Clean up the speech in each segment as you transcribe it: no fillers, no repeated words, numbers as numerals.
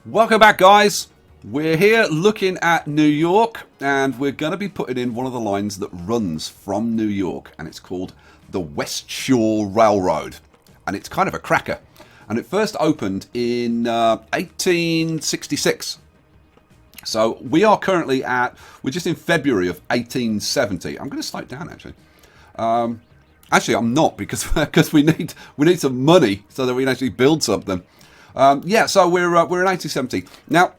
Welcome back, guys. We're here looking at New York, and we're going to be putting in one of the lines that runs from New York, and it's called the West Shore Railroad, and it's kind of a cracker. And it first opened in 1866. So we are currently we're just in February of 1870. I'm going to slow it down, actually. Actually, I'm not, because we need some money so that we can actually build something. Yeah, so we're in 1870 now.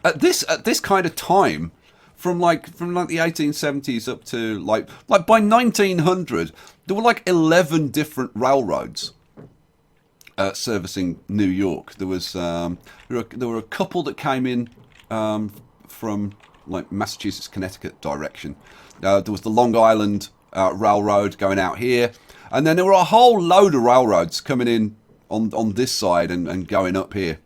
At this kind of time, from the 1870s up to like by 1900, there were like 11 different railroads servicing New York. There were a couple that came in from like Massachusetts, Connecticut direction. There was the Long Island Railroad going out here, and then there were a whole load of railroads coming in on this side and going up here.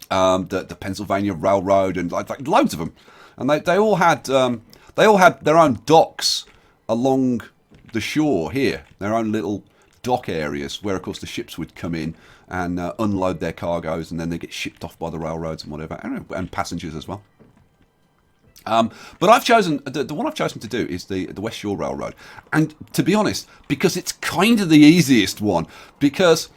The Pennsylvania Railroad and like loads of them, and they all had their own docks along the shore here, their own little dock areas where, of course, the ships would come in and unload their cargoes, and then they get shipped off by the railroads and whatever, and passengers as well. But I've chosen the one I've chosen to do is the West Shore Railroad, and to be honest, because it's kind of the easiest one, because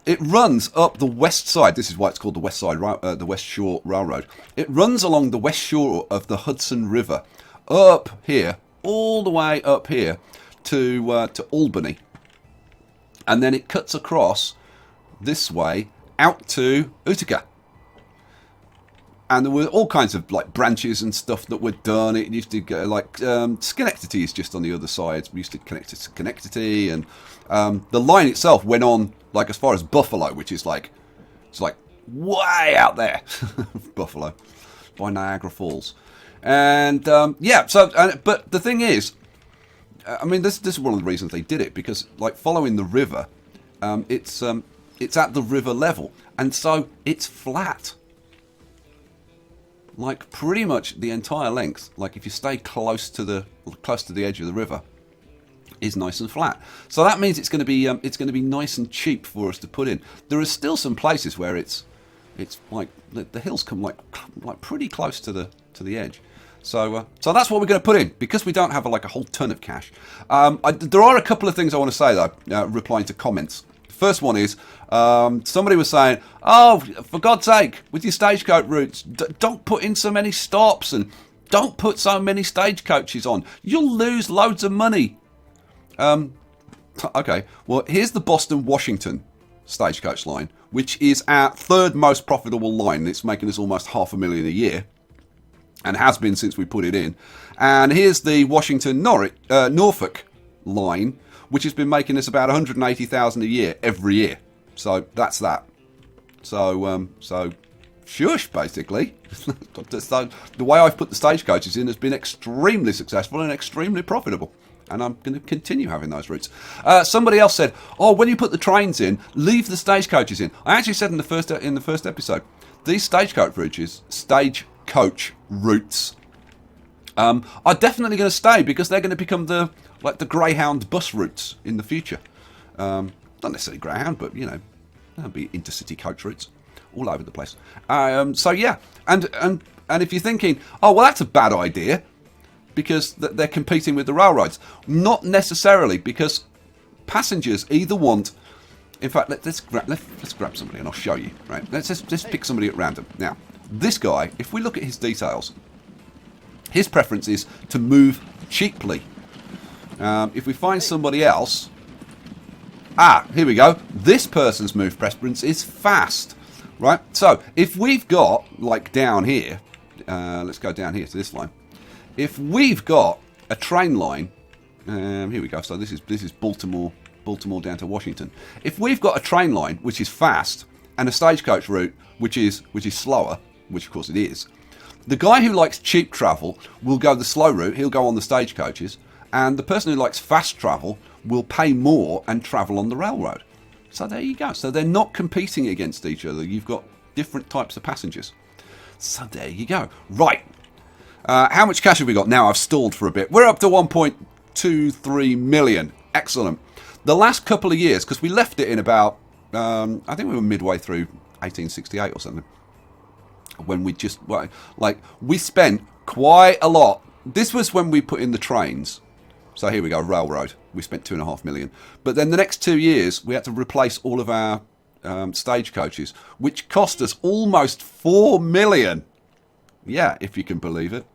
it runs up the west side. This is why it's called the West Side, the West Shore Railroad. It runs along the west shore of the Hudson River, up here, all the way up here to Albany, and then it cuts across this way out to Utica. And there were all kinds of like branches and stuff that were done. It used to go like Schenectady is just on the other side. We used to connect it to Schenectady, and the line itself went on like as far as Buffalo, which is like way out there, Buffalo, by Niagara Falls. And yeah, so but the thing is, I mean, this is one of the reasons they did it, because like following the river, it's at the river level, and so it's flat. Like pretty much the entire length, like if you stay close to the edge of the river, is nice and flat. So that means it's going to be nice and cheap for us to put in. There are still some places where it's like the hills come like pretty close to the edge. So that's what we're going to put in, because we don't have a whole ton of cash. There are a couple of things I want to say though, replying to comments. First one is, somebody was saying, oh, for God's sake, with your stagecoach routes, don't put in so many stops and don't put so many stagecoaches on. You'll lose loads of money. Okay, well, here's the Boston-Washington stagecoach line, which is our third most profitable line. It's making us almost $500,000 a year, and has been since we put it in. And here's the Washington-Norfolk line, which has been making us about $180,000 a year every year. So that's that. So shush, basically. So the way I've put the stagecoaches in has been extremely successful and extremely profitable, and I'm going to continue having those routes. Somebody else said, "Oh, when you put the trains in, leave the stagecoaches in." I actually said in the first episode, these stagecoach routes are definitely going to stay, because they're going to become the Greyhound bus routes in the future. Not necessarily Greyhound, but there'll be intercity coach routes all over the place. So yeah, and if you're thinking, oh well, that's a bad idea because they're competing with the railroads, not necessarily, because passengers either want. In fact, let's grab somebody and I'll show you. Right, let's just pick somebody at random. Now, this guy, if we look at his details, his preference is to move cheaply. If we find somebody else, here we go. This person's move preference is fast, right? So if we've got down here, let's go down here to this line. If we've got a train line, here we go. So this is Baltimore down to Washington. If we've got a train line which is fast and a stagecoach route which is slower, which of course it is, the guy who likes cheap travel will go the slow route. He'll go on the stagecoaches. And the person who likes fast travel will pay more and travel on the railroad. So there you go. So they're not competing against each other. You've got different types of passengers. So there you go. Right. How much cash have we got? Now I've stalled for a bit. We're up to 1.23 million. Excellent. the last couple of years, because we left it in about, I think we were midway through 1868 or something, when we just, like, we spent quite a lot. This was when we put in the trains. So here we go, railroad. We spent $2.5 million. But then the next 2 years, we had to replace all of our stagecoaches, which cost us almost $4 million. Yeah, if you can believe it.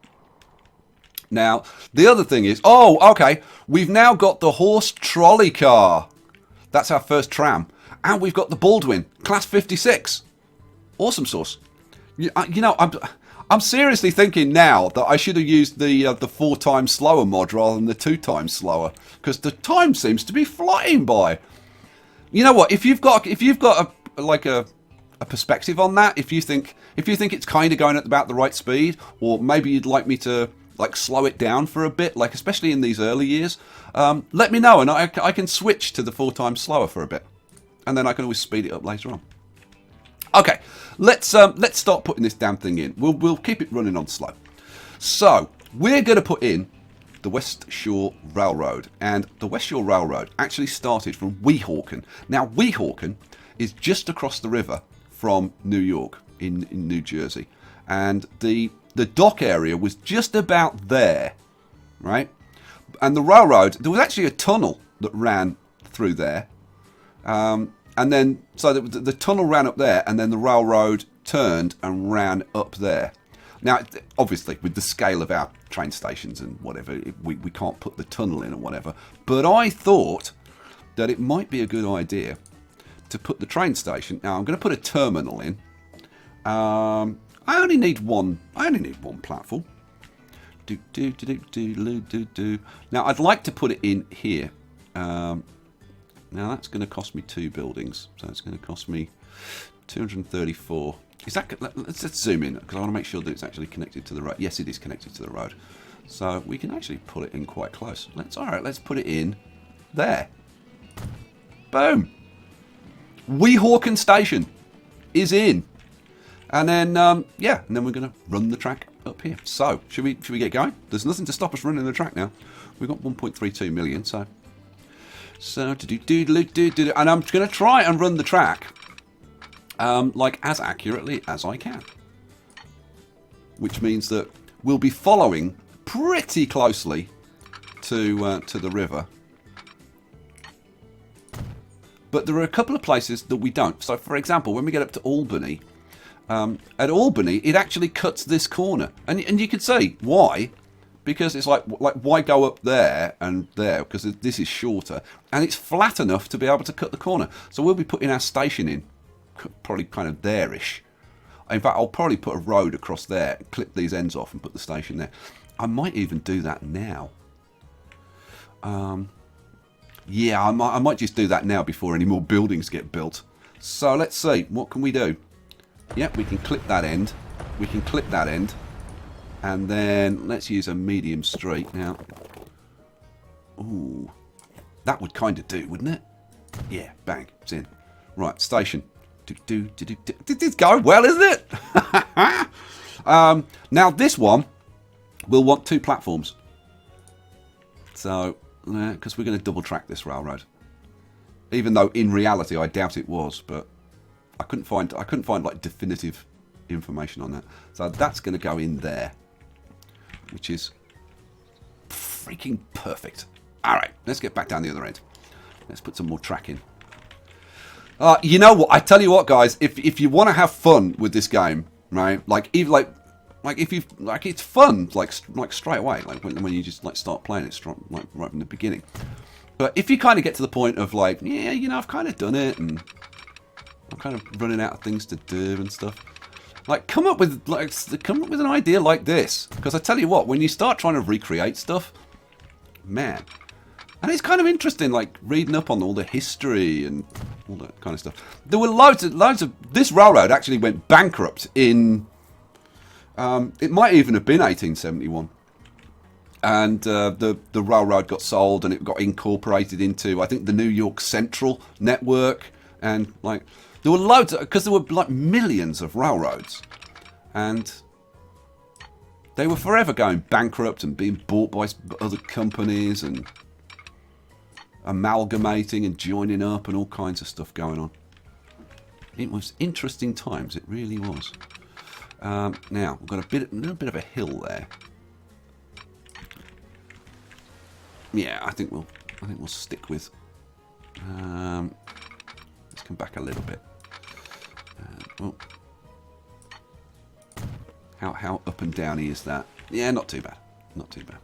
Now, the other thing is, okay, we've now got the horse trolley car. That's our first tram. And we've got the Baldwin, class 56. Awesome sauce. You know, I'm seriously thinking now that I should have used the 4 times slower mod rather than the 2 times slower, because the time seems to be flying by. You know what? If you've got a perspective on that, if you think it's kind of going at about the right speed, or maybe you'd like me to like slow it down for a bit, like especially in these early years, let me know, and I can switch to the 4 times slower for a bit, and then I can always speed it up later on. Okay, let's start putting this damn thing in. We'll keep it running on slow. So we're going to put in the West Shore Railroad, and the West Shore Railroad actually started from Weehawken. Now Weehawken is just across the river from New York in New Jersey, and the dock area was just about there, right? And the railroad, there was actually a tunnel that ran through there, and then so the tunnel ran up there, and then the railroad turned and ran up there. Now, obviously, with the scale of our train stations and whatever, we can't put the tunnel in or whatever. But I thought that it might be a good idea to put the train station. Now, I'm going to put a terminal in. I only need one platform. Now, I'd like to put it in here. Now, that's going to cost me 2 buildings. So it's going to cost me 234. Is that? Let's zoom in, because I want to make sure that it's actually connected to the road. Yes, it is connected to the road. So we can actually pull it in quite close. Let's put it in there. Boom. Weehawken Station is in. And then, and then we're going to run the track up here. So, should we get going? There's nothing to stop us running the track now. We've got 1.32 million, so and I'm going to try and run the track like as accurately as I can, which means that we'll be following pretty closely to the river. But there are a couple of places that we don't. So, for example, when we get up to Albany, at Albany, it actually cuts this corner, and you can see why. Because it's like why go up there and there? Because this is shorter, and it's flat enough to be able to cut the corner. So we'll be putting our station in, probably kind of there-ish. In fact, I'll probably put a road across there, clip these ends off, and put the station there. I might even do that now. Yeah, I might just do that now before any more buildings get built. So let's see, what can we do? Yep, we can clip that end. We can clip that end. And then let's use a medium straight now. Ooh, that would kind of do, wouldn't it? Yeah, bang, it's in. Right, station. It's going well, isn't it? Now this one will want 2 platforms. So, because we're going to double track this railroad. Even though in reality I doubt it was, but I couldn't find like definitive information on that. So that's going to go in there, which is freaking perfect. All right, let's get back down the other end. Let's put some more track in. You know what? I tell you what, guys. If you want to have fun with this game, right? Like even like if you like, it's fun. Like straight away. Like when you just like start playing it, like right from the beginning. But if you kind of get to the point of like, yeah, you know, I've kind of done it, and I'm kind of running out of things to do and stuff. Like, come up with an idea like this, because I tell you what, when you start trying to recreate stuff, man, and it's kind of interesting, like reading up on all the history and all that kind of stuff. There were loads of. This railroad actually went bankrupt in. It might even have been 1871, and the railroad got sold and it got incorporated into, I think, the New York Central network, and like. There were loads, because there were like millions of railroads, and they were forever going bankrupt and being bought by other companies, and amalgamating and joining up and all kinds of stuff going on. It was interesting times, it really was. Now we've got a little bit of a hill there. Yeah, I think we'll stick with. Let's come back a little bit. Oh. How up and downy is that? Yeah, not too bad. Not too bad.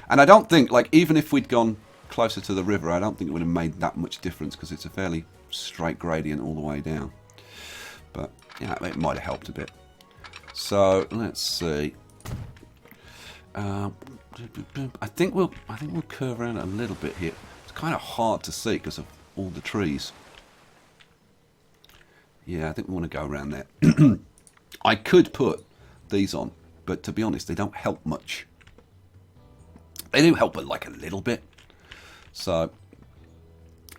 And I don't think, like, even if we'd gone closer to the river, I don't think it would have made that much difference because it's a fairly straight gradient all the way down. But yeah, it might have helped a bit. So let's see. I think we'll curve around a little bit here. It's kind of hard to see because of all the trees. Yeah, I think we want to go around there. I could put these on, but to be honest, they don't help much. They do help, but like a little bit. So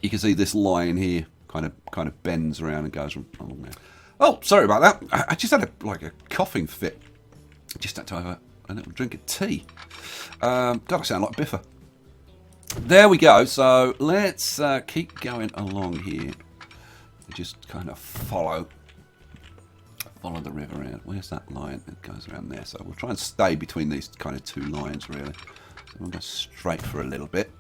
you can see this line here kind of bends around and goes along there. Oh, sorry about that. I just had a coughing fit. Just had to have a little drink of tea. God, I sound like Biffa. There we go. So let's keep going along here. Just kind of follow the river out. Where's that line? It goes around there. So we'll try and stay between these kind of two lines, really. So we'll go straight for a little bit.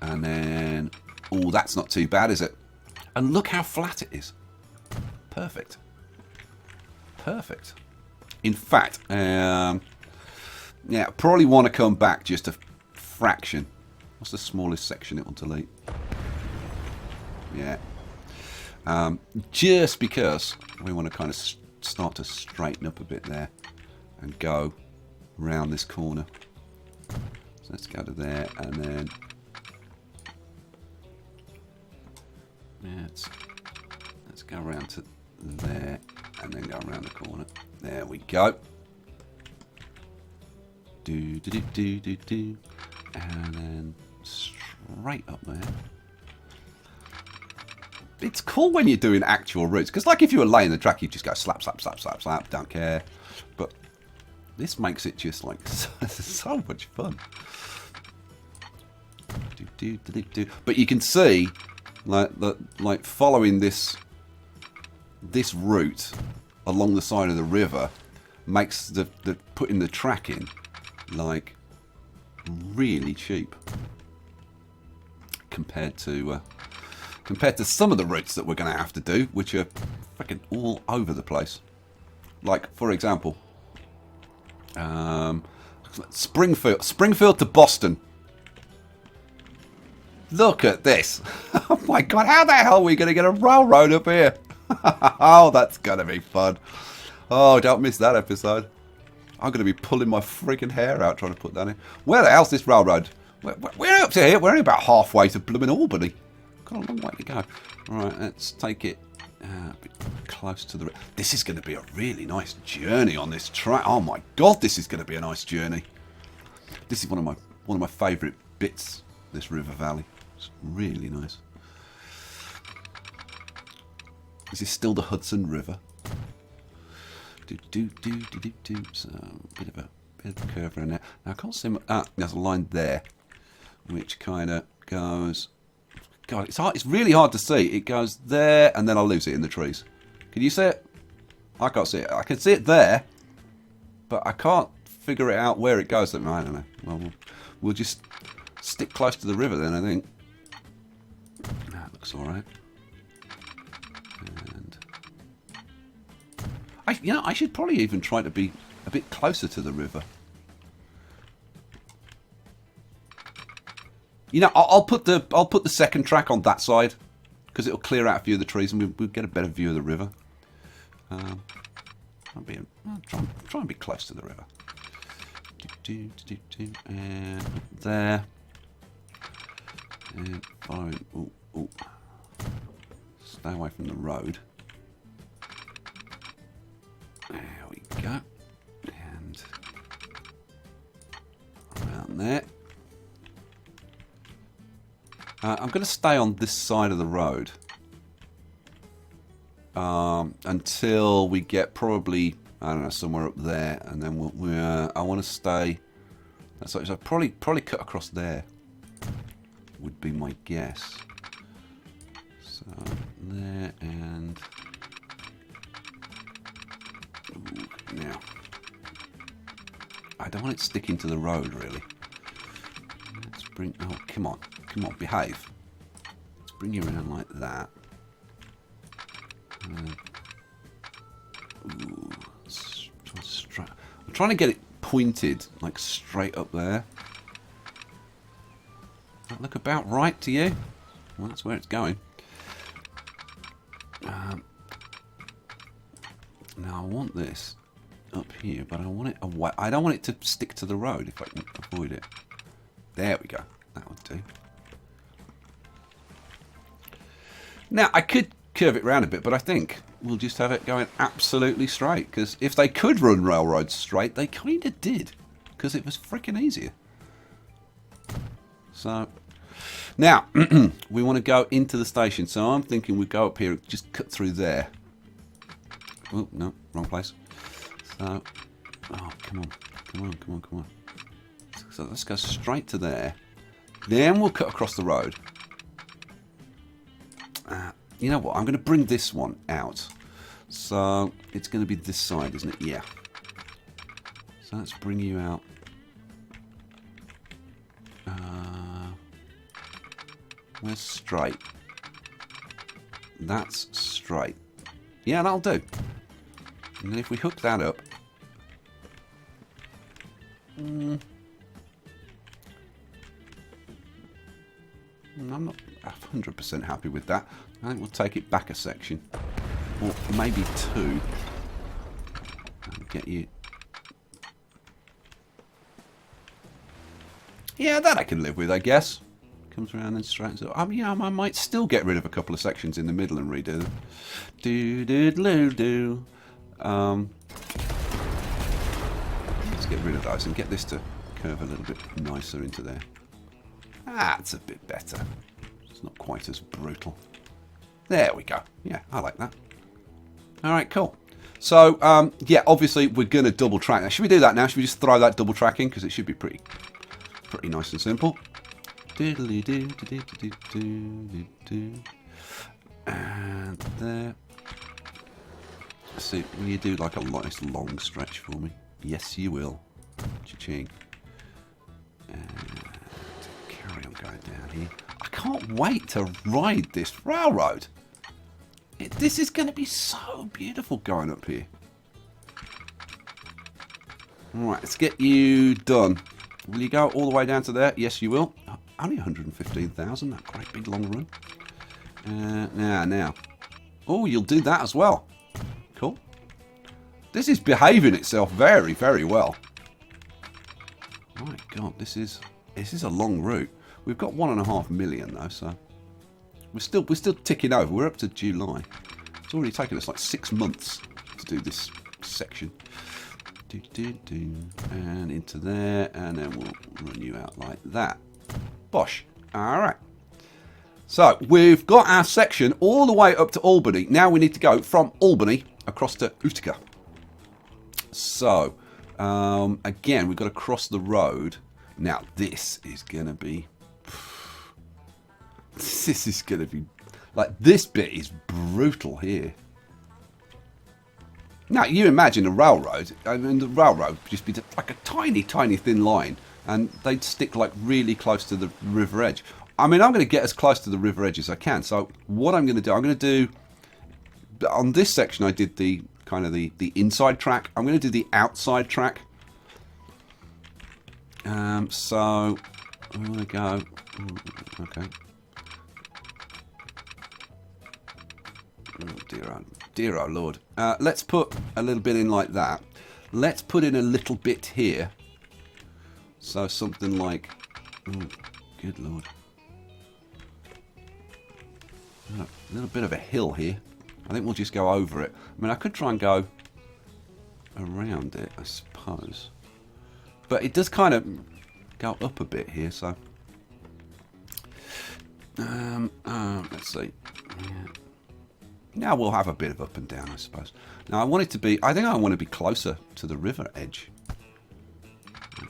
And then, oh, that's not too bad, is it? And look how flat it is. Perfect. Perfect. In fact, yeah, probably want to come back just a fraction. What's the smallest section it will delete? Yeah. Just because we want to kind of start to straighten up a bit there and go around this corner. So let's go to there and then let's go around to there and then go around the corner. There we go. And then straight up there. It's cool when you're doing actual routes, because like if you were laying the track, you just go slap, slap, slap, slap, slap, don't care. But this makes it just like so much fun. But you can see, like following this route along the side of the river makes the putting the track in like really cheap compared to some of the routes that we're going to have to do, which are fucking all over the place. Like, for example, Springfield to Boston. Look at this. Oh my god, how the hell are we going to get a railroad up here? Oh, that's going to be fun. Oh, don't miss that episode. I'm going to be pulling my freaking hair out trying to put that in. Where the hell's this railroad? We're up to here. We're only about halfway to blooming Albany. Got a long way to go. Right, let's take it a bit close to the... This is going to be a really nice journey on this track. Oh my god, this is going to be a nice journey. This is one of my favourite bits, this river valley. It's really nice. This is still the Hudson River. So a bit of a curve around there. Now I can't see. There's a line there, which kind of goes. God, it's hard. It's really hard to see. It goes there, and then I'll lose it in the trees. Can you see it? I can't see it. I can see it there, but I can't figure it out where it goes. I don't know. Well, we'll just stick close to the river then. I think. That looks all right. And I should probably even try to be a bit closer to the river. You know, I'll put the second track on that side because it'll clear out a few of the trees and we'll get a better view of the river. I'll try and be close to the river. And there. And following. Ooh. Stay away from the road. There we go. And around there. I'm going to stay on this side of the road until we get probably, I don't know, somewhere up there, and then I want to stay. So I'll probably cut across there. would be my guess. So there and ooh, now I don't want it sticking to the road really. Let's bring, oh come on, behave. Let's bring you around like that. Ooh, I'm trying to get it pointed like straight up there. That look about right to you? Well, that's where it's going. Now I want this up here, but I want it away. I don't want it to stick to the road if I can avoid it. There we go. That would do. Now I could curve it round a bit, but I think we'll just have it going absolutely straight, because if they could run railroads straight, they kind of did, because it was freaking easier. So now we want to go into the station, so I'm thinking we go up here and just cut through there. Oh no, wrong place. So oh come on. So let's go straight to there, then we'll cut across the road. You know what, I'm going to bring this one out. So it's going to be this side, isn't it? Yeah. So let's bring you out. Where's straight? That's straight. Yeah, that'll do. And then if we hook that up. I'm not 100% happy with that. I think we'll take it back a section. Or maybe two. And get you. Yeah, that I can live with, I guess. Comes around and straightens up. I mean, yeah, I might still get rid of a couple of sections in the middle and redo them. Do. Let's get rid of those and get this to curve a little bit nicer into there. That's a bit better. It's not quite as brutal. There we go. Yeah, I like that. All right, cool. So, yeah, obviously we're going to double track that. Should we do that now? Should we just throw that double track in? Because it should be pretty nice and simple. And there. So, will you do like a nice long stretch for me? Yes, you will. Cha-ching. And carry on going down here. I can't wait to ride this railroad. This is going to be so beautiful going up here. Alright, let's get you done. Will you go all the way down to there? Yes, you will. Only 115,000, that great big long run. Now. Oh, you'll do that as well. Cool. This is behaving itself very, very well. My God, this is a long route. We've got 1.5 million though, so we're still ticking over. We're up to July. It's already taken us like 6 months to do this section. And into there, and then we'll run you out like that. Bosh. All right. So we've got our section all the way up to Albany. Now we need to go from Albany across to Utica. So again, we've got to cross the road. Now this is gonna be. This is gonna be like, this bit is brutal here. Now, you imagine a railroad, I mean, the railroad would just be like a tiny, tiny thin line, and they'd stick like really close to the river edge. I mean, I'm going to get as close to the river edge as I can. So what I'm going to do, on this section I did the kind of the inside track. I'm going to do the outside track. So I'm going to go, okay. Oh dear, oh Lord. Let's put a little bit in like that. Let's put in a little bit here. So something like, oh, good Lord. A little bit of a hill here. I think we'll just go over it. I mean, I could try and go around it, I suppose. But it does kind of go up a bit here, so. Let's see. Yeah. Now we'll have a bit of up and down, I suppose. Now I want it to be, I think I want to be closer to the river edge.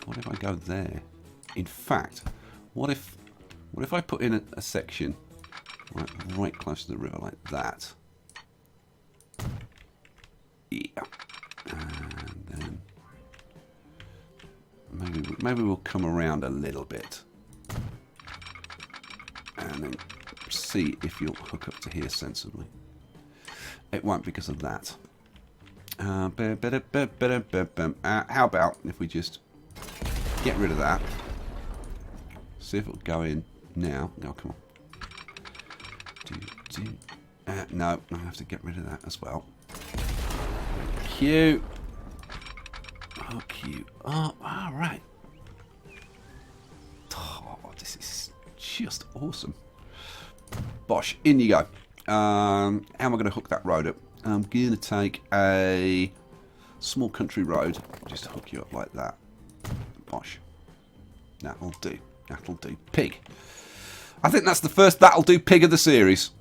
What if I go there? In fact, what if What if I put in a section right close to the river like that? Yeah. And then maybe we'll come around a little bit. And then see if you'll hook up to here sensibly. It won't because of that. How about if we just get rid of that? See if it'll go in now. No, come on. No, I have to get rid of that as well. Q. Oh, Q. Oh, all right. Oh, this is just awesome. Bosh, in you go. How am I going to hook that road up? I'm going to take a small country road, just hook you up like that. Bosh. That'll do. That'll do. Pig. I think that's the first that'll do pig of the series.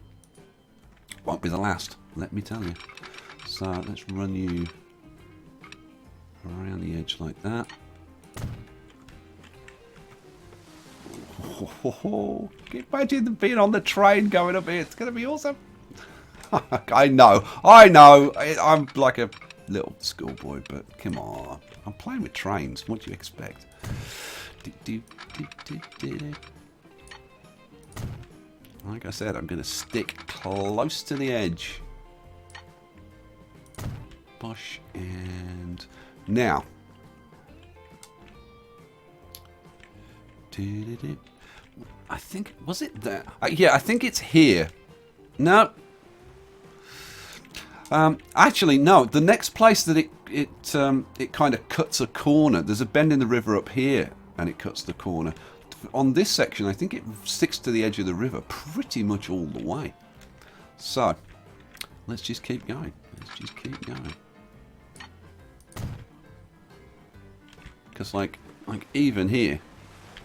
Won't be the last, let me tell you. So let's run you around the edge like that. Can you imagine them being on the train going up here? It's going to be awesome. I know. I'm like a little schoolboy, but come on. I'm playing with trains. What do you expect? Like I said, I'm going to stick close to the edge. Bosh, and now. I think, was it there? Yeah, I think it's here. No. Actually, no. The next place that it kind of cuts a corner. There's a bend in the river up here, and it cuts the corner. On this section, I think it sticks to the edge of the river pretty much all the way. So, let's just keep going. Let's just keep going. Because, like even here,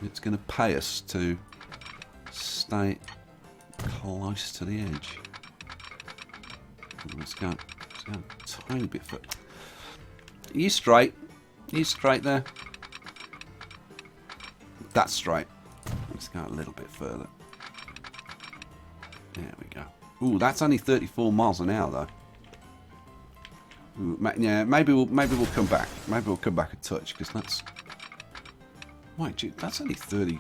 it's going to pay us to stay close to the edge. Let's go a tiny bit further. Are you straight? Are you straight there? That's straight. Let's go a little bit further. There we go. Ooh, that's only 34 miles an hour though. Ooh, yeah, maybe we'll come back. Maybe we'll come back a touch because that's. Wait, gee, that's only 30.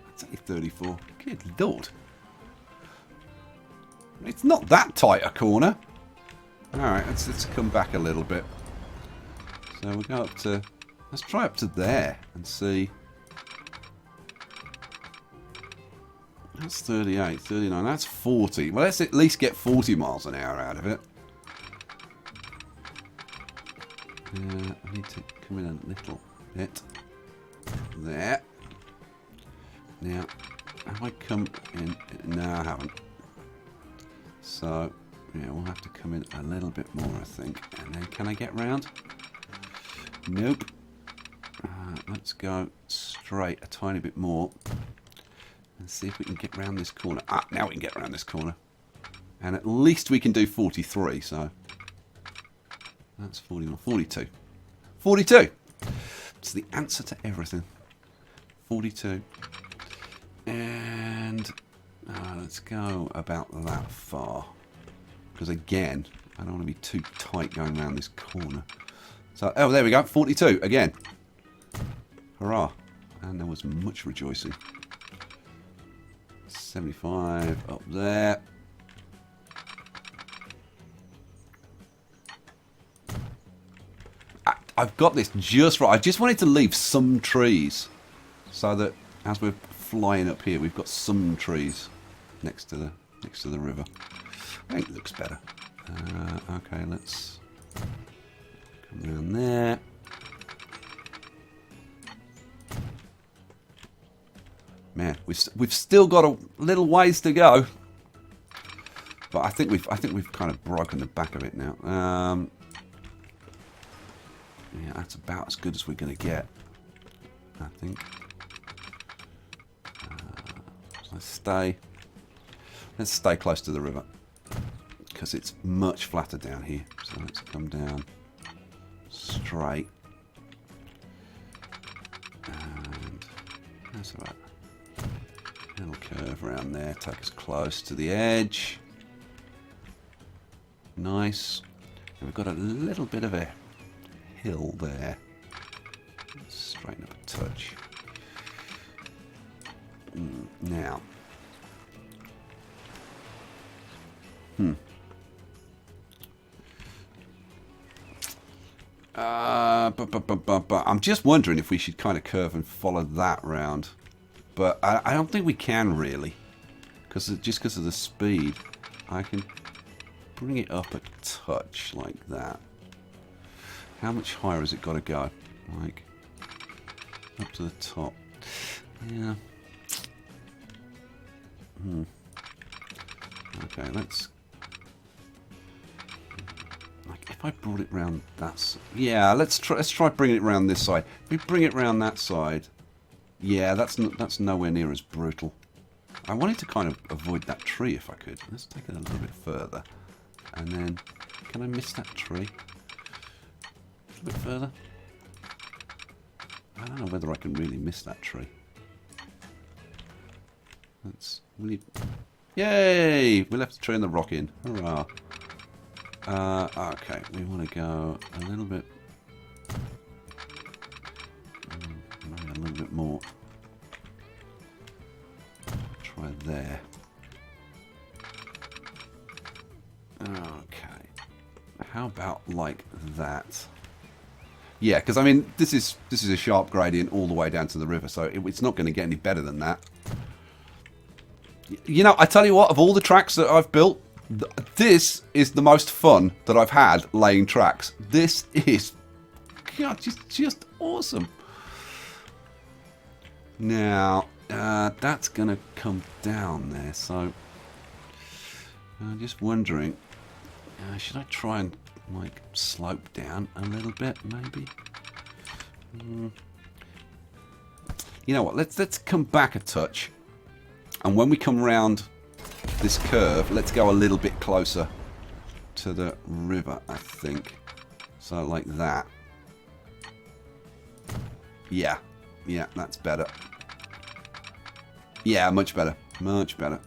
That's only 34. Good lord. It's not that tight a corner. All right, let's come back a little bit. So we'll go up to. Let's try up to there and see. That's 38, 39, that's 40. Well, let's at least get 40 miles an hour out of it. I need to come in a little bit. There. Now, have I come in? No, I haven't. So, yeah, we'll have to come in a little bit more, I think. And then, can I get round? Nope. Let's go straight a tiny bit more. And see if we can get around this corner. Ah, now we can get around this corner. And at least we can do 43, so. That's 41, 42. 42! It's the answer to everything. 42. And let's go about that far. Because again, I don't want to be too tight going around this corner. So, oh, there we go, 42 again. Hurrah. And there was much rejoicing. 75 up there. I've got this just right. I just wanted to leave some trees so that as we're flying up here, we've got some trees next to the river. I think it looks better. Okay, let's come around there. Man, we've still got a little ways to go, but I think we've kind of broken the back of it now. Yeah, that's about as good as we're going to get, I think. So let's stay close to the river because it's much flatter down here. So let's come down straight, and that's about. Little curve around there, take us close to the edge. Nice. And we've got a little bit of a hill there. Straighten up a touch. Now. I'm just wondering if we should kind of curve and follow that round. But I don't think we can really. Just because of the speed. I can bring it up a touch like that. How much higher has it got to go? Like, up to the top. Yeah. Okay, let's... Like, if I brought it round that side... Yeah, let's try bringing it round this side. If we bring it round that side... Yeah, that's nowhere near as brutal. I wanted to kind of avoid that tree if I could. Let's take it a little bit further. And then... Can I miss that tree? A little bit further? I don't know whether I can really miss that tree. That's really... Yay! We left the tree and the rock in. Hurrah. Okay, we want to go a little bit... maybe a little bit more. Try there. Okay. How about like that? Yeah, because I mean, this is a sharp gradient all the way down to the river, so it's not going to get any better than that. You know, I tell you what, of all the tracks that I've built, this is the most fun that I've had laying tracks. This is, God, just awesome. Now, that's going to come down there, so I'm just wondering, should I try and like slope down a little bit, maybe? You know what? Let's come back a touch, and when we come round this curve, let's go a little bit closer to the river, I think. So like that. Yeah, that's better. Yeah, much better, much better.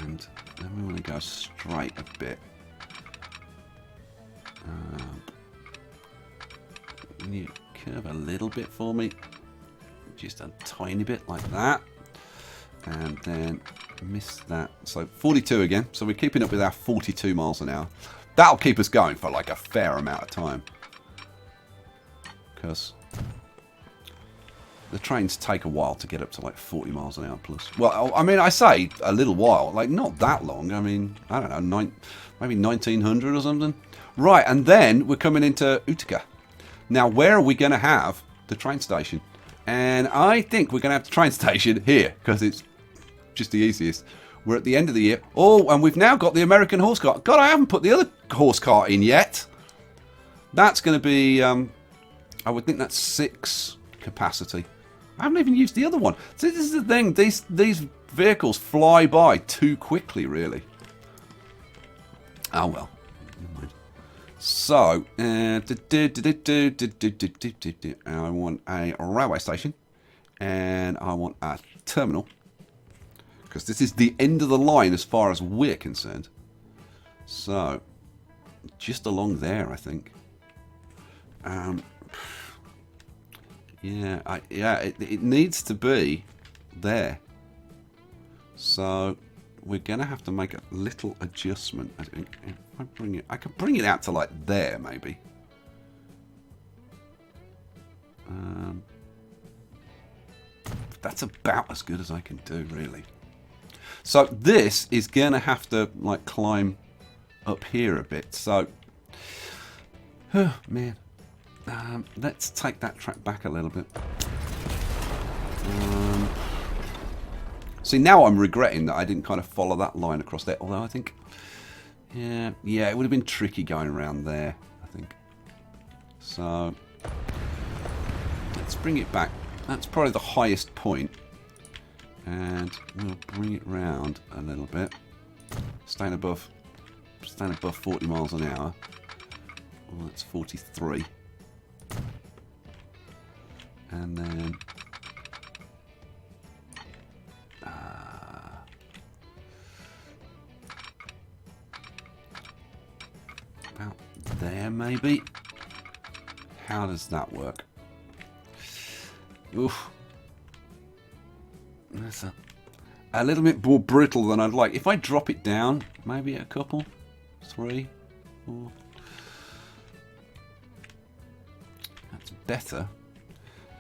And then we want to go straight a bit. Can you curve a little bit for me? Just a tiny bit like that. And then miss that. So 42 again. So we're keeping up with our 42 miles an hour. That'll keep us going for like a fair amount of time. Because the trains take a while to get up to like 40 miles an hour plus. Well, I mean, I say a little while, like not that long. I mean, I don't know, maybe 1900 or something. Right, and then we're coming into Utica. Now, where are we going to have the train station? And I think we're going to have the train station here, because it's just the easiest. We're at the end of the year. Oh, and we've now got the American horse cart. God, I haven't put the other horse cart in yet. That's going to be, I would think that's 6 capacity. I haven't even used the other one. So this is the thing. These vehicles fly by too quickly, really. Oh, well. Never mind. So, I want a railway station. And I want a terminal. Because this is the end of the line as far as we're concerned. So, just along there, I think. Yeah, it needs to be there. So we're gonna have to make a little adjustment. I think if I bring it, I can bring it out to like there, maybe. That's about as good as I can do, really. So this is gonna have to like climb up here a bit. So, oh man. Let's take that track back a little bit. See, now I'm regretting that I didn't kind of follow that line across there. Although I think, yeah, it would have been tricky going around there, I think. So, let's bring it back. That's probably the highest point. And we'll bring it round a little bit. Staying above 40 miles an hour. Well, that's 43. And then there, maybe. How does that work? Oof. That's a little bit more brittle than I'd like. If I drop it down, maybe a couple, 3, 4. That's better.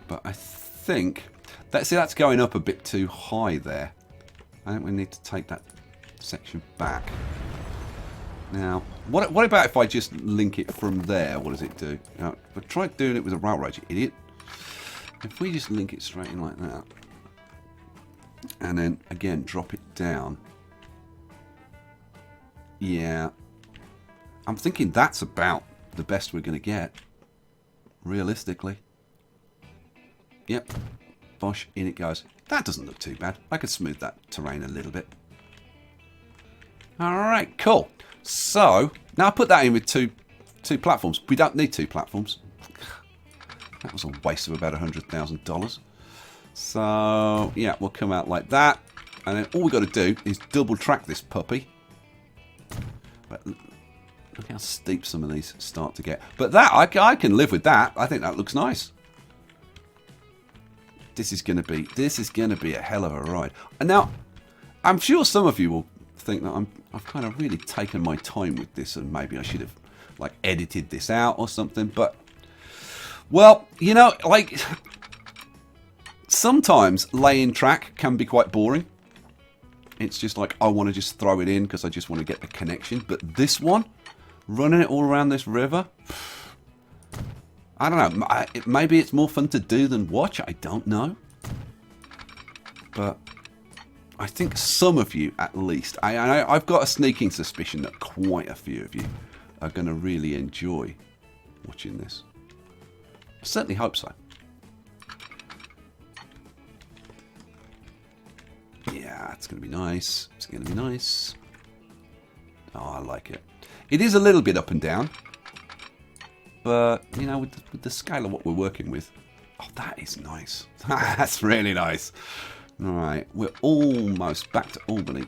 But I think that's going up a bit too high there. I think we need to take that section back. Now, what about if I just link it from there? What does it do? Now, I tried doing it with a railroad, you idiot. If we just link it straight in like that, and then again drop it down. Yeah, I'm thinking that's about the best we're going to get, realistically. Yep, bosh, in it goes. That doesn't look too bad. I could smooth that terrain a little bit. Alright, cool. So, now I put that in with two platforms. We don't need 2 platforms. That was a waste of about $100,000. So, yeah, we'll come out like that. And then all we've got to do is double track this puppy. But look how steep some of these start to get. But that, I can live with that. I think that looks nice. This is going to be a hell of a ride. And now, I'm sure some of you will think that I've kind of really taken my time with this, and maybe I should have like edited this out or something. But, well, you know, like sometimes laying track can be quite boring. It's just like I want to just throw it in because I just want to get the connection. But this one, running it all around this river, I don't know. Maybe it's more fun to do than watch. I don't know. But I think some of you, at least, I've got a sneaking suspicion that quite a few of you are going to really enjoy watching this. I certainly hope so. Yeah, it's going to be nice. It's going to be nice. Oh, I like it. It is a little bit up and down. But, you know, with the scale of what we're working with, oh, that is nice. That's really nice. All right, we're almost back to Albany.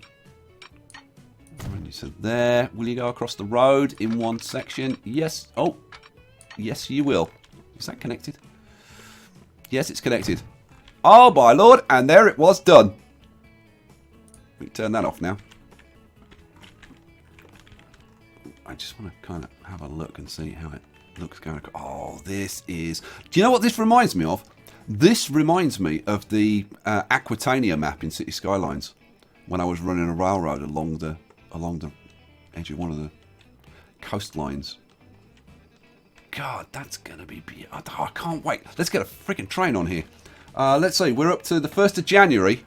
So there, will you go across the road in one section? Yes. Oh, yes, you will. Is that connected? Yes, it's connected. Oh, my lord, and there it was done. We can turn that off now. I just want to kind of have a look and see how it looks going. Oh, this is... Do you know what this reminds me of? This reminds me of the Aquitania map in City Skylines when I was running a railroad along the edge of one of the coastlines. God, that's going to be beautiful. Oh, I can't wait. Let's get a freaking train on here. Let's see, we're up to the 1st of January,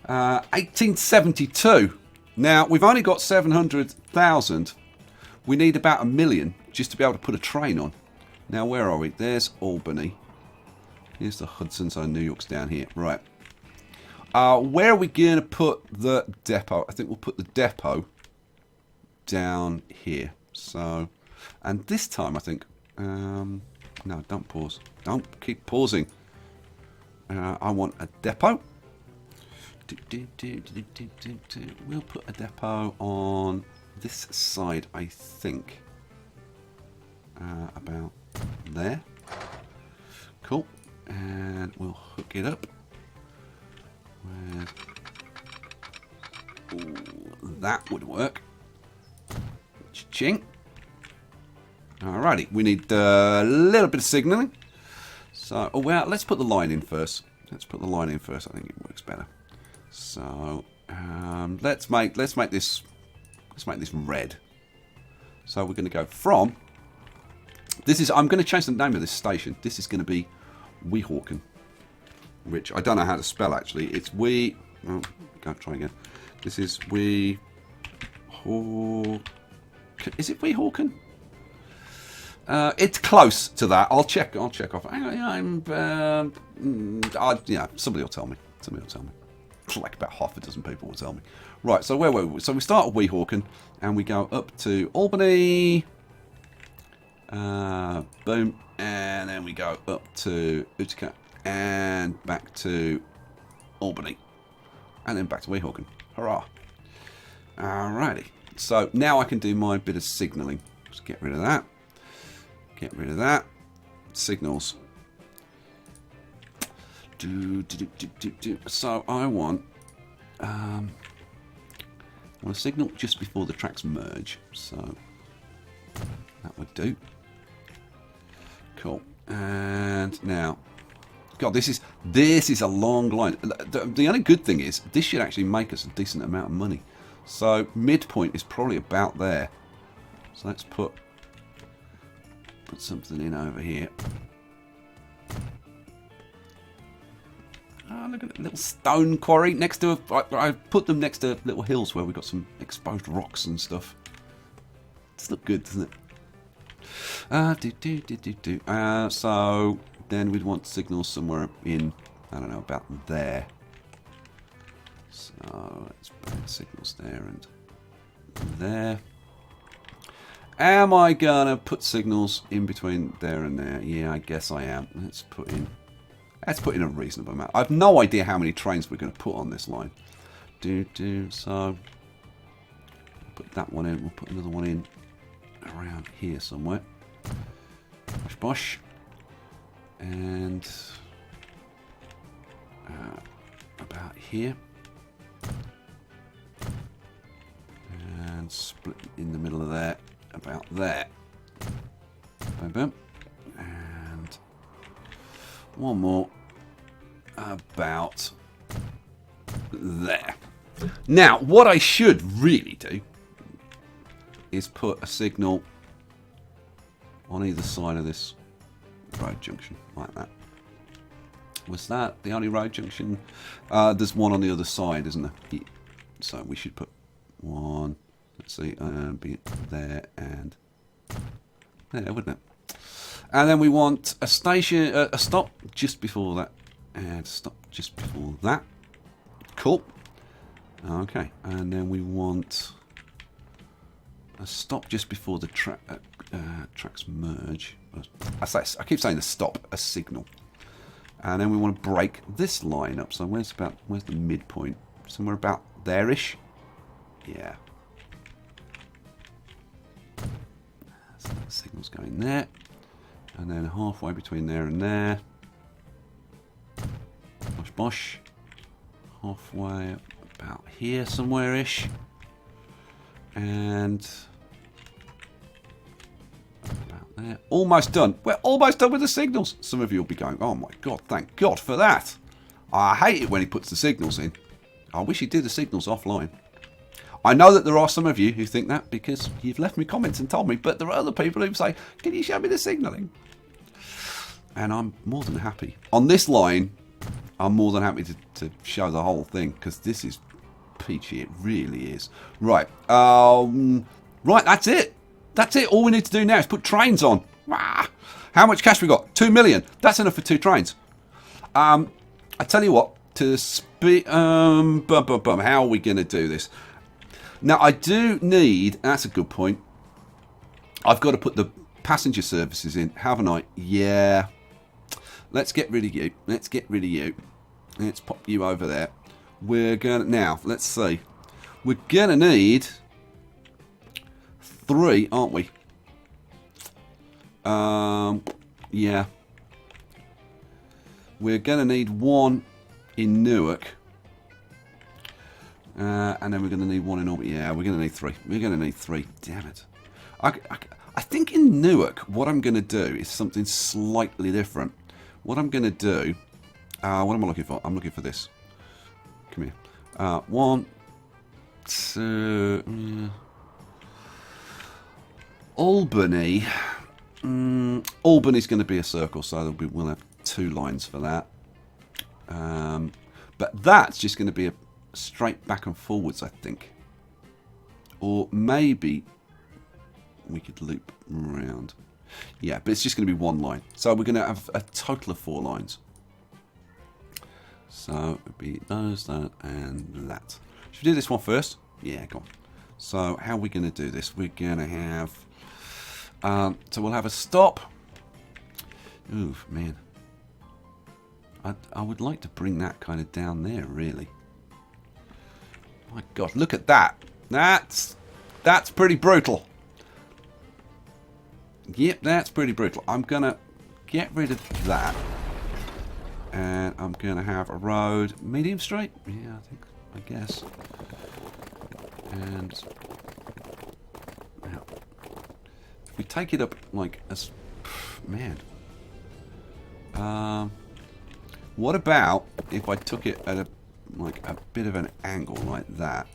1872. Now, we've only got 700,000. We need about 1 million just to be able to put a train on. Now, where are we? There's Albany. Here's the Hudson, so New York's down here. Right. Where are we going to put the depot? I think we'll put the depot down here. So, and this time I think... no, don't pause. Don't keep pausing. I want a depot. We'll put a depot on this side, I think. About there. Cool. And we'll hook it up with... Ooh, that would work. Ching. Alrighty, we need a little bit of signalling. So, oh well, let's put the line in first. I think it works better. So, let's make this red. So we're going to go from... I'm going to change the name of this station. This is going to be Weehawken, which I don't know how to spell actually. It's oh, go try again. This is Is it Weehawken? It's close to that. I'll check off. Yeah, somebody will tell me. Like about half a dozen people will tell me. Right, so where were we? So we start at Weehawken and we go up to Albany. Boom. And then we go up to Utica and back to Albany. And then back to Weehawken. Hurrah. Alrighty. So now I can do my bit of signalling. Let's get rid of that. Get rid of that. Signals. So I want a signal just before the tracks merge. So that would do. Cool. And now, God, this is a long line. The only good thing is this should actually make us a decent amount of money. So midpoint is probably about there. So let's put something in over here. Oh, look at that little stone quarry next to I put them next to little hills where we've got some exposed rocks and stuff. It's look good, doesn't it? So then we'd want signals somewhere in, I don't know, about there. So let's put signals there and there. Am I gonna put signals in between there and there? Yeah, I guess I am. Let's put in a reasonable amount. I've no idea how many trains we're going to put on this line. So put that one in. We'll put another one in around here somewhere. Bosh bosh. And about here. And split in the middle of there. About there. Boom, boom. And one more about there. Now, what I should really do is put a signal on either side of this road junction, like that. Was that the only road junction? There's one on the other side, isn't there? Yeah. So we should put one, let's see, be there and there, wouldn't it? And then we want a station, a stop just before that, and a stop just before that. Cool. Okay, and then we want a stop just before the tracks merge. I keep saying a stop, a signal. And then we want to break this line up. So where's the midpoint? Somewhere about there-ish. Yeah. So the signal's going there. And then halfway between there and there. Bosh bosh. Halfway about here somewhere-ish. And about there. Almost done. We're almost done with the signals. Some of you will be going, oh my God, thank God for that. I hate it when he puts the signals in. I wish he'd do the signals offline. I know that there are some of you who think that because you've left me comments and told me, but there are other people who say, can you show me the signalling? And I'm more than happy. On this line, I'm more than happy to show the whole thing because this is peachy. It really is. Right. Right, that's it. That's it. All we need to do now is put trains on. How much cash we got? 2 million. That's enough for 2 trains. I tell you what, to speed... how are we going to do this? Now, I do need... That's a good point. I've got to put the passenger services in, haven't I? Yeah. Let's get rid of you. Let's get rid of you. Let's pop you over there. We're going to... Now, let's see. We're going to need 3, aren't we? Yeah. We're going to need 1 in Newark. And then we're going to need 1 in Albany. Yeah, we're going to need 3. We're going to need 3. Damn it. I think in Newark, what I'm going to do is something slightly different. What I'm going to do... what am I looking for? I'm looking for this. Come here. 1, 2... Albany. Albany's going to be a circle, so we'll have 2 lines for that. But that's just going to be a straight back and forwards, I think. Or maybe we could loop around. Yeah, but it's just going to be 1 line. So we're going to have a total of 4 lines. So it would be those, that, and that. Should we do this one first? Yeah, go on. So how are we going to do this? We're going to have... so we'll have a stop. Ooh, man. I would like to bring that kind of down there, really. My God, look at that. That's pretty brutal. Yep, that's pretty brutal. I'm going to get rid of that. And I'm going to have a road. Medium straight? Yeah, I guess. And now, if we take it up like as... Man. What about if I took it at a bit of an angle like that,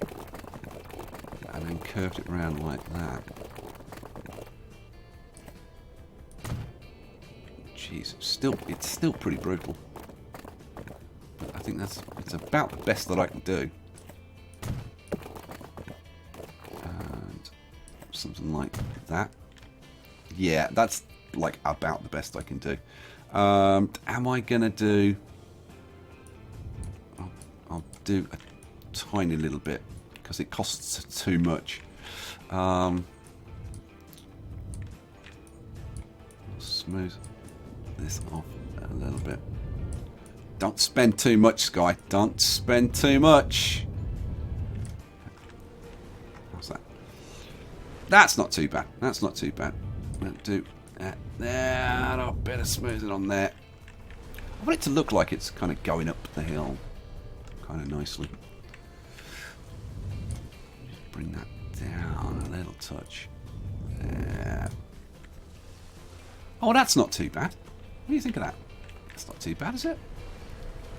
and then curved it around like that? Jeez, it's still pretty brutal. But I think it's about the best that I can do. And something like that. Yeah, that's like about the best I can do. Am I gonna do? I'll do a tiny little bit because it costs too much. Smooth this off a little bit. Don't spend too much, Skye. Don't spend too much. How's that? That's not too bad. That's not too bad. I'll do that there. A bit of smoothing on there. I want it to look like it's kind of going up the hill, kind of nicely. Just bring that down a little touch. There. Oh, that's not too bad. What do you think of that? That's not too bad, is it?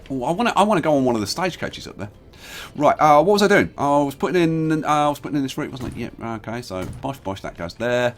Oh, I want to go on one of the stagecoaches up there. Right. What was I doing? I was putting in this route, wasn't it? Yeah. Okay. So bosh, that goes there.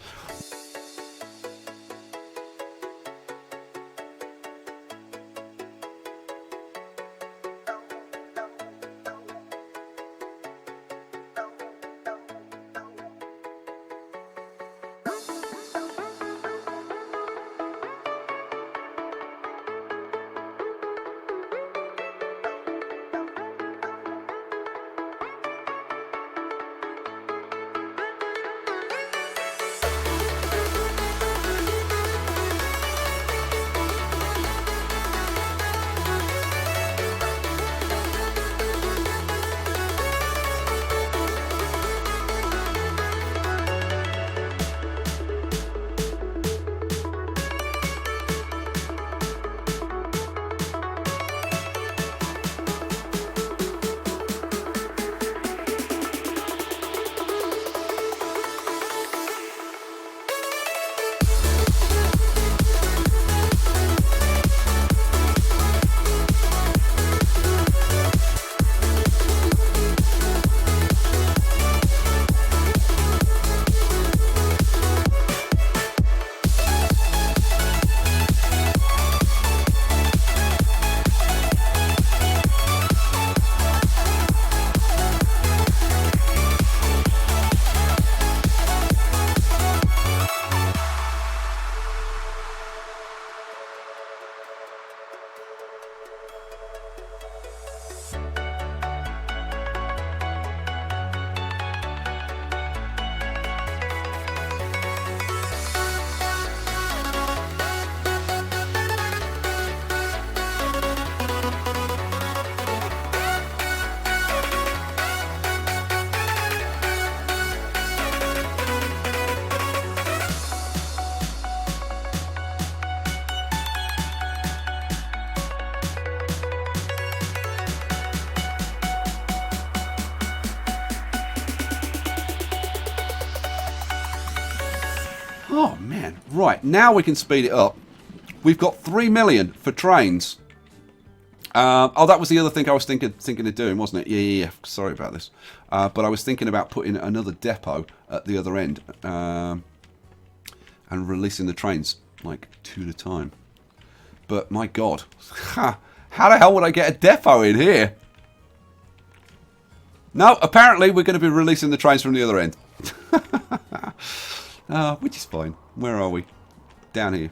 Oh man, right, now we can speed it up. We've got 3 million for trains. Oh, that was the other thing I was thinking of doing, wasn't it? Yeah. Sorry about this. But I was thinking about putting another depot at the other end and releasing the trains like 2 at a time. But my God, how the hell would I get a depot in here? No, apparently we're going to be releasing the trains from the other end. Which is fine. Where are we? Down here.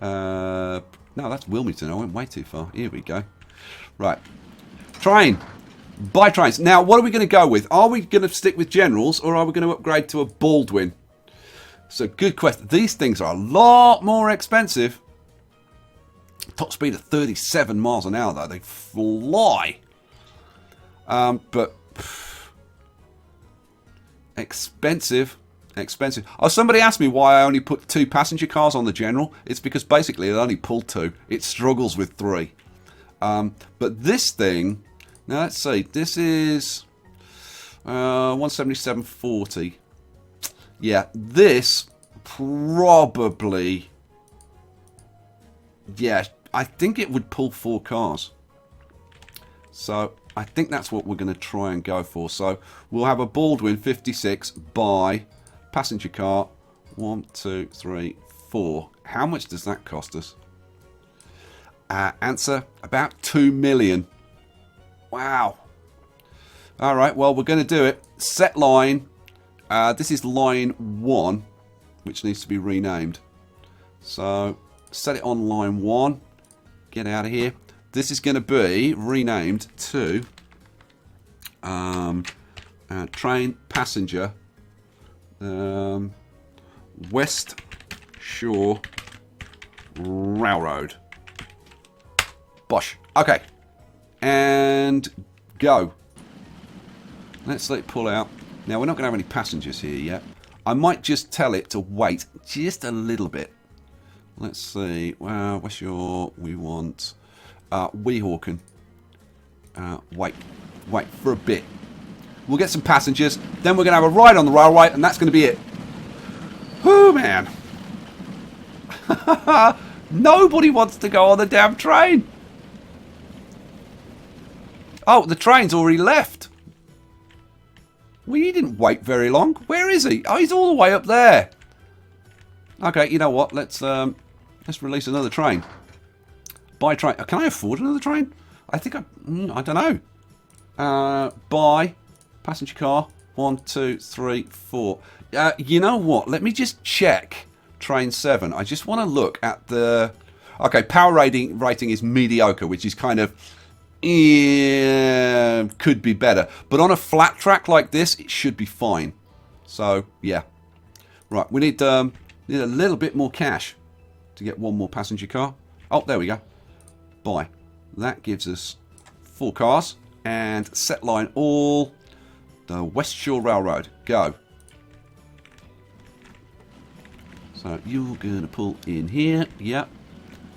No, that's Wilmington. I went way too far. Here we go. Right. Train. Buy trains. Now, what are we going to go with? Are we going to stick with Generals or are we going to upgrade to a Baldwin? So, good question. These things are a lot more expensive. Top speed of 37 miles an hour, though. They fly. But expensive. expensive. Oh, somebody asked me why I only put 2 passenger cars on the General. It's because basically it only pulled 2. It struggles with 3. But this thing, now let's see, this is 177.40. Yeah, this probably, yeah, I think it would pull 4 cars. So I think that's what we're going to try and go for. So we'll have a Baldwin 56 by passenger car 1, 2, 3, 4. How much does that cost us? Answer, about 2 million. Wow. All right, well, we're going to do it. Set line. This is line 1, which needs to be renamed. So set it on line 1. Get out of here. This is going to be renamed to train passenger West Shore Railroad. Bosh. Okay. And go. Let's let it pull out. Now, we're not going to have any passengers here yet. I might just tell it to wait just a little bit. Let's see. Well, West Shore, we want Weehawken. Wait for a bit. We'll get some passengers. Then we're going to have a ride on the railway, and that's going to be it. Whoo, man. Nobody wants to go on the damn train. Oh, the train's already left. Well, he didn't wait very long. Where is he? Oh, he's all the way up there. Okay, you know what? Let's release another train. Buy train. Can I afford another train? I think I don't know. Buy passenger car 1, 2, 3, 4. You know what? Let me just check train 7. I just want to look at the. Okay, power rating is mediocre, which is kind of. Yeah, could be better. But on a flat track like this, it should be fine. So, yeah. Right, we need a little bit more cash to get 1 more passenger car. Oh, there we go. Buy. That gives us 4 cars. And set line all the West Shore Railroad. Go. So, you're going to pull in here. Yep. Are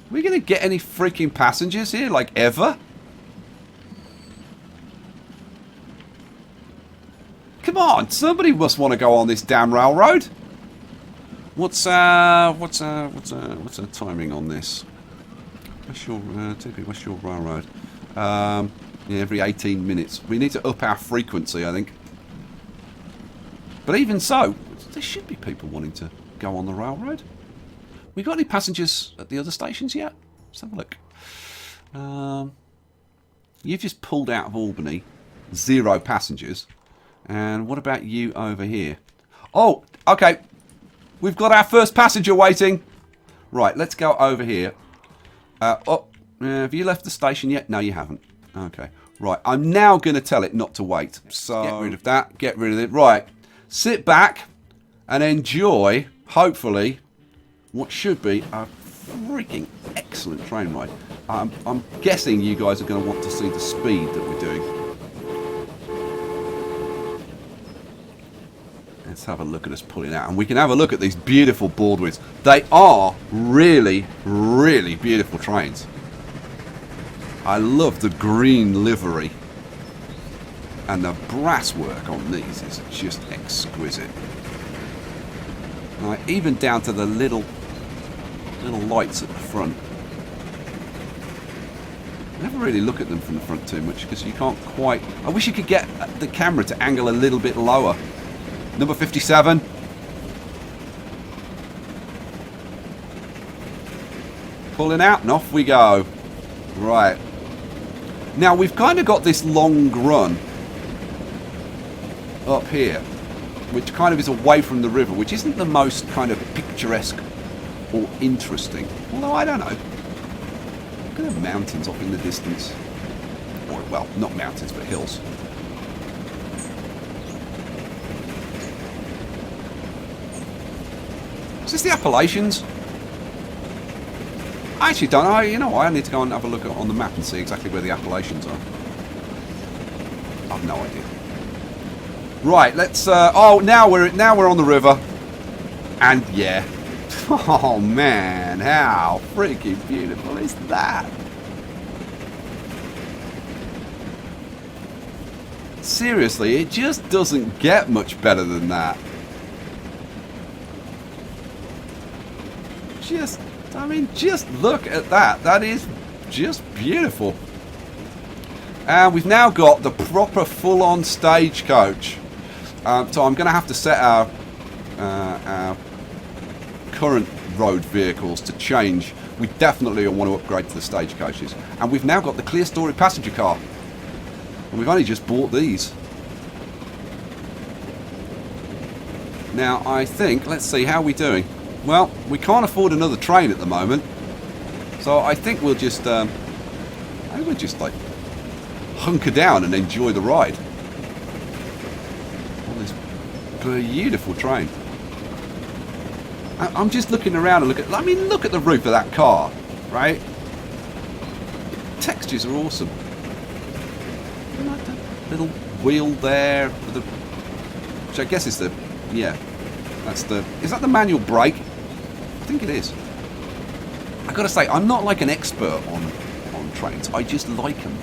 we going to get any freaking passengers here? Like, ever? Come on, somebody must want to go on this damn railroad. What's the timing on this? West Shore, TP West Shore Railroad. Yeah, every 18 minutes. We need to up our frequency, I think. But even so, there should be people wanting to go on the railroad. We got any passengers at the other stations yet? Let's have a look. You've just pulled out of Albany. 0 passengers. And what about you over here? Oh, okay. We've got our first passenger waiting. Right, let's go over here. Have you left the station yet? No, you haven't. Okay. Right, I'm now going to tell it not to wait. So, get rid of that. Get rid of it. Right, sit back and enjoy, hopefully, what should be a freaking excellent train ride. I'm guessing you guys are going to want to see the speed that we're doing. Let's have a look at us pulling out. And we can have a look at these beautiful Baldwins. They are really, really beautiful trains. I love the green livery. And the brass work on these is just exquisite. Right, even down to the little lights at the front. I never really look at them from the front too much because you can't quite. I wish you could get the camera to angle a little bit lower. Number 57. Pulling out and off we go. Right. Now we've kind of got this long run up here, which kind of is away from the river, which isn't the most kind of picturesque or interesting. Although I don't know. Look at the mountains off in the distance. Or, well, not mountains, but hills. Is this the Appalachians? I actually don't know. You know what? I need to go and have a look on the map and see exactly where the Appalachians are. I've no idea. Right, let's. Oh, now we're on the river, and yeah. Oh man, how freaking beautiful is that? Seriously, it just doesn't get much better than that. I mean, just look at that. That is just beautiful. And we've now got the proper full-on stagecoach. So I'm going to have to set our current road vehicles to change. We definitely want to upgrade to the stagecoaches. And we've now got the clear story passenger car. And we've only just bought these. Now, I think, let's see, how are we doing? Well, we can't afford another train at the moment. So I think we'll just, like, hunker down and enjoy the ride. On this beautiful train. I'm just looking around and look at the roof of that car, right? Textures are awesome. Like the little wheel there, which I guess is the, yeah, is that the manual brake? I think it is. I gotta say, I'm not like an expert on trains. I just like them.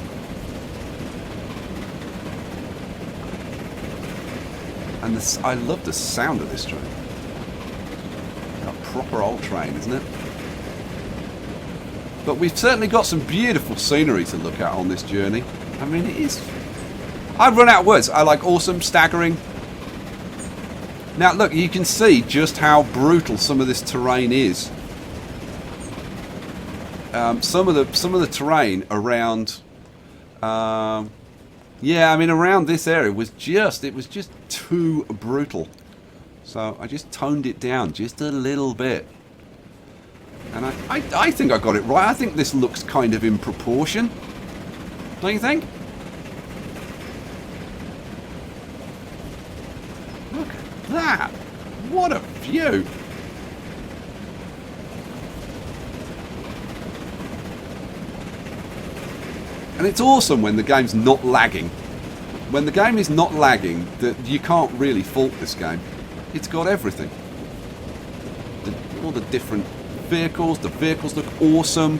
And I love the sound of this train. A proper old train, isn't it? But we've certainly got some beautiful scenery to look at on this journey. I mean, it is... I've run out of words. I like awesome, staggering. Now, look, you can see just how brutal some of this terrain is. Some of the terrain around... yeah, I mean, around this area was just too brutal. So I just toned it down just a little bit. And I think I got it right. I think this looks kind of in proportion. Don't you think? Look at that. What a view. And it's awesome when the game's not lagging. When the game is not lagging, you can't really fault this game. It's got everything. All the different vehicles. The vehicles look awesome.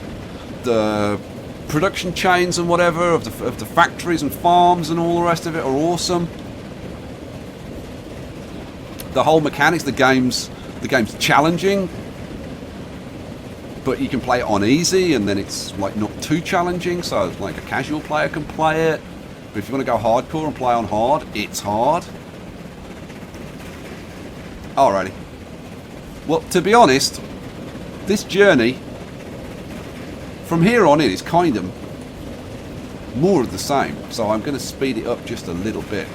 The production chains and whatever of the factories and farms and all the rest of it are awesome. The whole mechanics. The game's challenging, but you can play it on easy, and then it's like not too challenging, so like a casual player can play it. But if you want to go hardcore and play on hard, it's hard. Alrighty. Well, to be honest, this journey from here on in is kind of more of the same. So I'm going to speed it up just a little bit.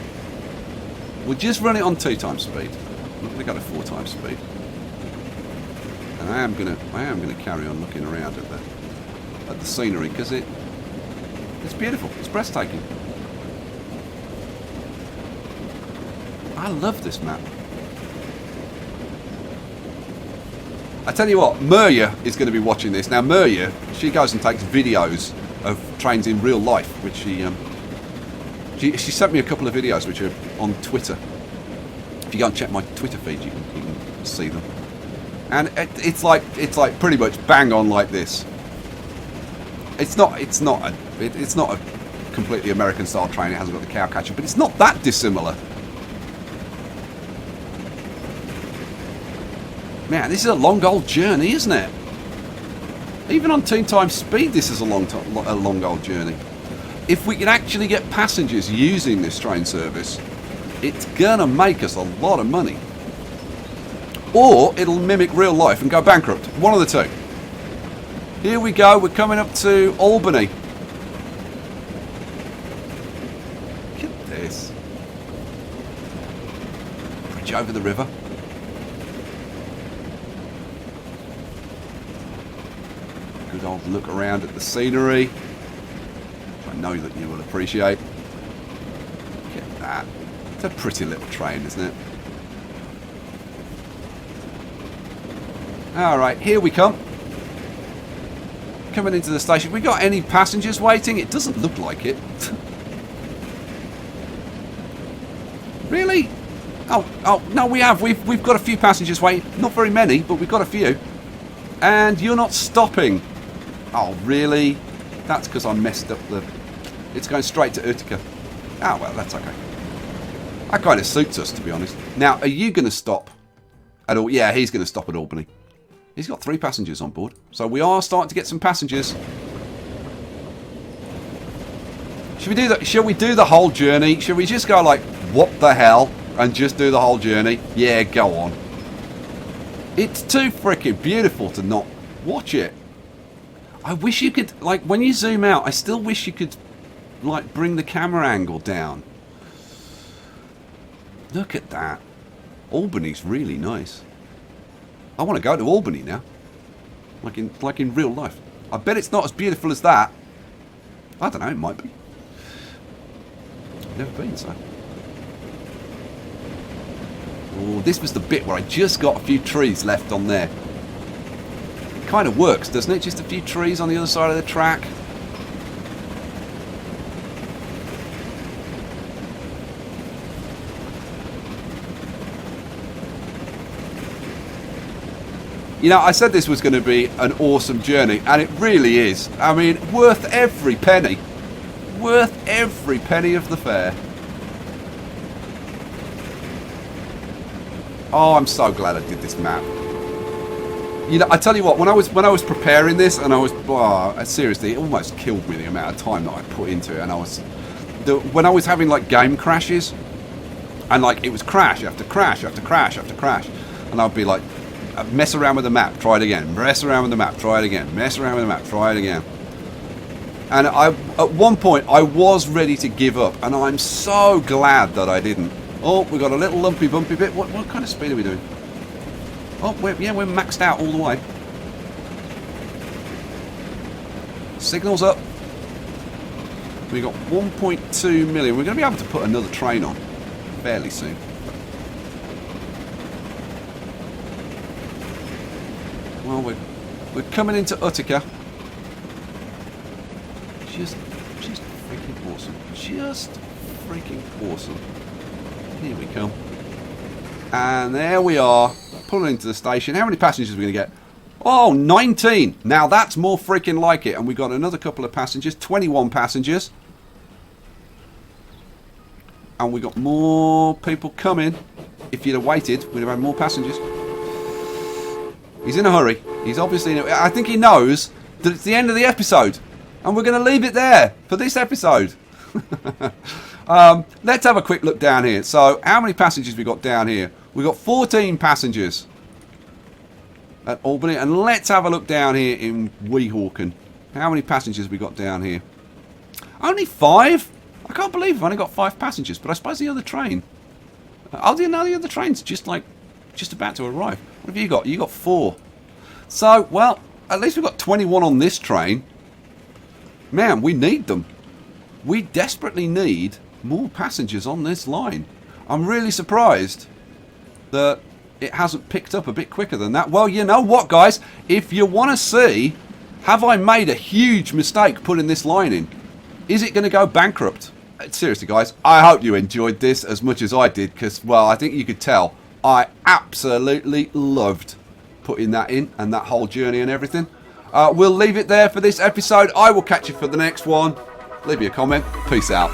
We'll just run it on 2 times speed. I'm not going to go to 4 times speed. And I am going to carry on looking around at the scenery because it's beautiful. It's breathtaking. I love this map. I tell you what, Mirya is going to be watching this. Now Mirya, she goes and takes videos of trains in real life, which she sent me a couple of videos which are on Twitter. If you go and check my Twitter feed, you can see them. And it's like pretty much bang on like this. It's not a completely American style train. It hasn't got the cow catcher, but it's not that dissimilar. Man, this is a long old journey, isn't it? Even on 2 times speed, this is a long old journey. If we can actually get passengers using this train service, it's gonna make us a lot of money. Or it'll mimic real life and go bankrupt. One of the two. Here we go. We're coming up to Albany. Look at this. Bridge over the river. Good old look around at the scenery, which I know that you will appreciate. Look at that. It's a pretty little train, isn't it? Alright, here we come. Coming into the station. We got any passengers waiting? It doesn't look like it. Really? Oh, no, we have. We've got a few passengers waiting. Not very many, but we've got a few. And you're not stopping. Oh, really? That's because I messed up the... It's going straight to Utica. Oh, well, that's okay. That kind of suits us, to be honest. Now, are you going to stop at all? Yeah, he's going to stop at Albany. He's got 3 passengers on board. So we are starting to get some passengers. Shall we do the whole journey? Shall we just go like, what the hell? And just do the whole journey? Yeah, go on. It's too freaking beautiful to not watch it. I wish you could, like, when you zoom out, I still wish you could, like, bring the camera angle down. Look at that. Albany's really nice. I want to go to Albany now. Like in real life. I bet it's not as beautiful as that. I don't know, it might be. Never been, so. Oh, this was the bit where I just got a few trees left on there. It kind of works, doesn't it? Just a few trees on the other side of the track. You know, I said this was going to be an awesome journey, and it really is. I mean, worth every penny. Worth every penny of the fare. Oh, I'm so glad I did this map. You know, I tell you what, when I was preparing this, and I was seriously, it almost killed me the amount of time that I put into it. And when I was having like game crashes, and like it was crash after crash after crash after crash, and I'd be like, mess around with the map, try it again. Mess around with the map, try it again. Mess around with the map, try it again. And at one point, I was ready to give up, and I'm so glad that I didn't. Oh, we got a little lumpy bumpy bit. What kind of speed are we doing? Oh, we're maxed out all the way. Signals up. We got 1.2 million. We're going to be able to put another train on fairly soon. Well, we're coming into Utica. Just freaking awesome. Just freaking awesome. Here we come. And there we are, pulling into the station. How many passengers are we going to get? Oh, 19. Now that's more freaking like it. And we got another couple of passengers, 21 passengers. And we got more people coming. If you'd have waited, we'd have had more passengers. He's in a hurry. He's obviously in a... I think he knows that it's the end of the episode. And we're going to leave it there for this episode. Let's have a quick look down here. So, how many passengers we got down here? We got 14 passengers at Albany. And let's have a look down here in Weehawken. How many passengers we got down here? Only 5? I can't believe we've only got 5 passengers. But I suppose the other train... Oh, the other train's just about to arrive. What have you got? You got 4. So, well, at least we've got 21 on this train. Man, we need them. We desperately need more passengers on this line. I'm really surprised that it hasn't picked up a bit quicker than that. Well, you know what, guys? If you want to see, have I made a huge mistake putting this line in? Is it going to go bankrupt? Seriously, guys, I hope you enjoyed this as much as I did, because, well, I think you could tell I absolutely loved putting that in and that whole journey and everything. We'll leave it there for this episode. I will catch you for the next one. Leave me a comment. Peace out.